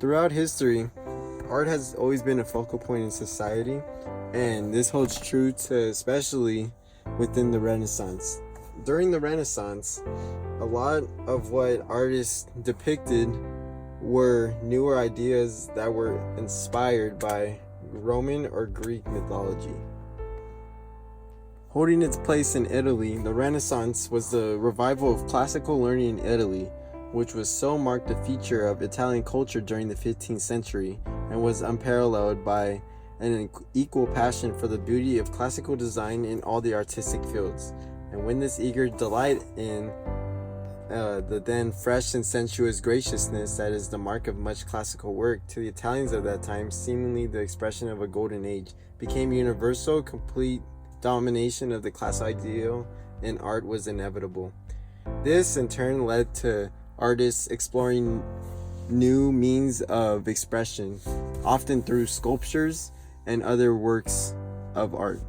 Throughout history, art has always been a focal point in society, and this holds true to especially within the Renaissance. During the Renaissance, a lot of what artists depicted were newer ideas that were inspired by Roman or Greek mythology. Holding its place in Italy, the Renaissance was the revival of classical learning in Italy, which was so marked a feature of Italian culture during the 15th century and was unparalleled by an equal passion for the beauty of classical design in all the artistic fields. And when this eager delight in the then fresh and sensuous graciousness that is the mark of much classical work to the Italians of that time, seemingly the expression of a golden age, became universal, complete domination of the class ideal in art was inevitable. This in turn led to artists exploring new means of expression, often through sculptures and other works of art.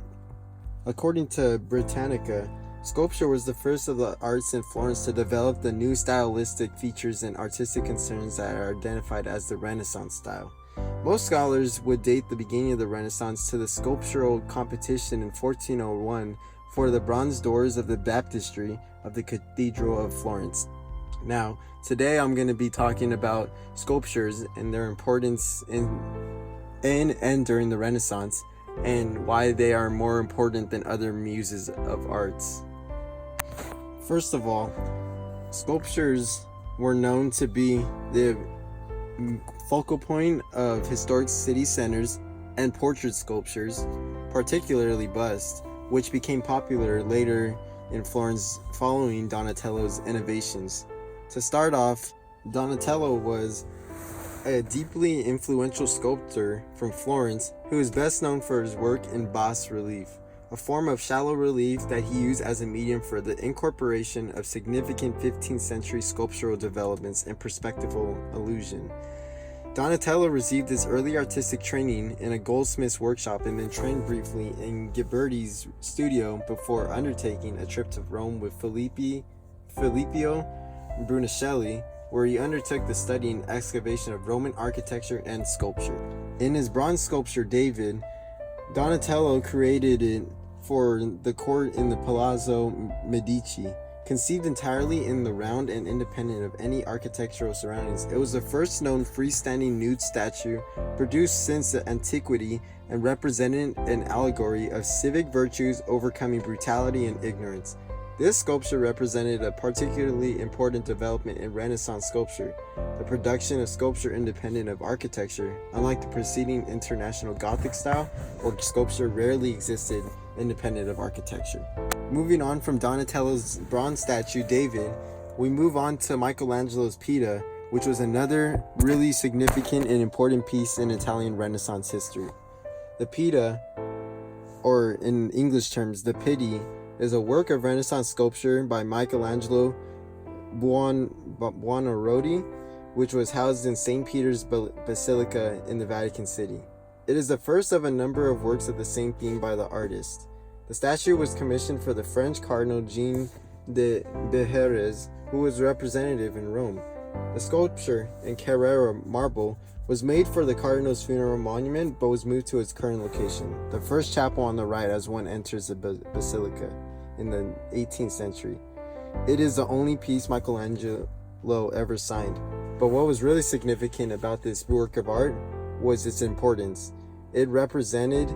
According to Britannica, sculpture was the first of the arts in Florence to develop the new stylistic features and artistic concerns that are identified as the Renaissance style. Most scholars would date the beginning of the Renaissance to the sculptural competition in 1401 for the bronze doors of the baptistry of the Cathedral of Florence. Now, today I'm going to be talking about sculptures and their importance in and during the Renaissance, and why they are more important than other muses of arts. First of all, sculptures were known to be the focal point of historic city centers, and portrait sculptures, particularly busts, which became popular later in Florence following Donatello's innovations. To start off, Donatello was a deeply influential sculptor from Florence who is best known for his work in bas relief, a form of shallow relief that he used as a medium for the incorporation of significant 15th century sculptural developments and perspectival illusion. Donatello received his early artistic training in a goldsmith's workshop and then trained briefly in Ghiberti's studio before undertaking a trip to Rome with Filippo Brunelleschi, where he undertook the study and excavation of Roman architecture and sculpture. In his bronze sculpture David, Donatello created it for the court in the Palazzo Medici. Conceived entirely in the round and independent of any architectural surroundings, it was the first known freestanding nude statue produced since antiquity and represented an allegory of civic virtues overcoming brutality and ignorance. This sculpture represented a particularly important development in Renaissance sculpture, the production of sculpture independent of architecture. Unlike the preceding International Gothic style, where sculpture rarely existed independent of architecture. Moving on from Donatello's bronze statue David, we move on to Michelangelo's Pieta, which was another really significant and important piece in Italian Renaissance history. The Pieta, or in English terms, the Pitti, is a work of Renaissance sculpture by Michelangelo Buonarroti, which was housed in St. Peter's Basilica in the Vatican City. It is the first of a number of works of the same theme by the artist. The statue was commissioned for the French Cardinal Jean de Béharès, who was representative in Rome. The sculpture in Carrara marble was made for the Cardinal's funeral monument, but was moved to its current location, the first chapel on the right as one enters the basilica in the 18th century. It is the only piece Michelangelo ever signed. But what was really significant about this work of art was its importance. It represented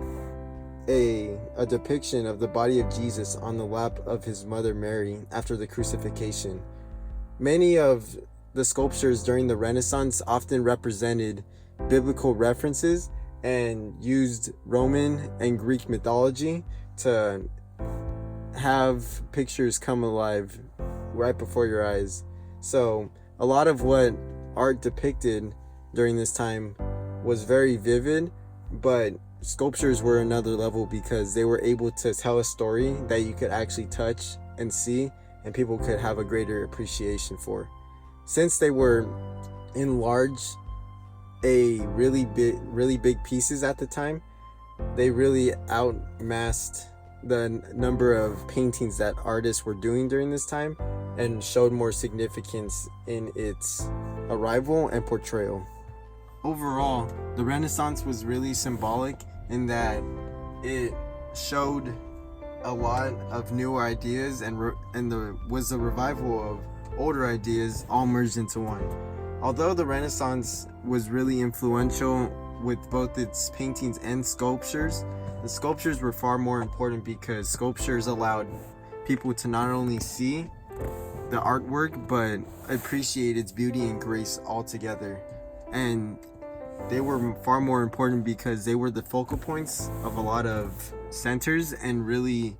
a depiction of the body of Jesus on the lap of his mother Mary after the crucifixion. Many of the sculptures during the Renaissance often represented biblical references and used Roman and Greek mythology to have pictures come alive right before your eyes. So a lot of what art depicted during this time was very vivid, but sculptures were another level because they were able to tell a story that you could actually touch and see, and people could have a greater appreciation for. Since they were enlarged really big pieces at the time, they really outmassed the number of paintings that artists were doing during this time and showed more significance in its arrival and portrayal. overall, the Renaissance was really symbolic in that it showed a lot of newer ideas and was a revival of older ideas all merged into one. Although the Renaissance was really influential with both its paintings and sculptures, the sculptures were far more important because sculptures allowed people to not only see the artwork but appreciate its beauty and grace altogether. And they were far more important because they were the focal points of a lot of centers and really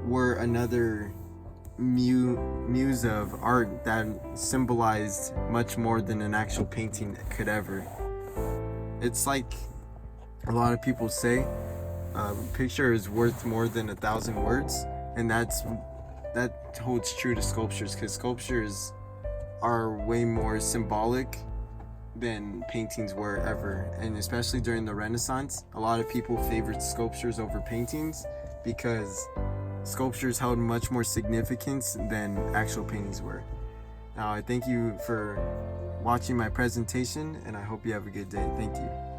were another muse of art that symbolized much more than an actual painting could ever. It's like a lot of people say, a picture is worth more than 1,000 words, and that holds true to sculptures, because sculptures are way more symbolic than paintings were ever. And especially during the Renaissance, a lot of people favored sculptures over paintings because sculptures held much more significance than actual paintings were. Now, I thank you for watching my presentation, and I hope you have a good day. Thank you.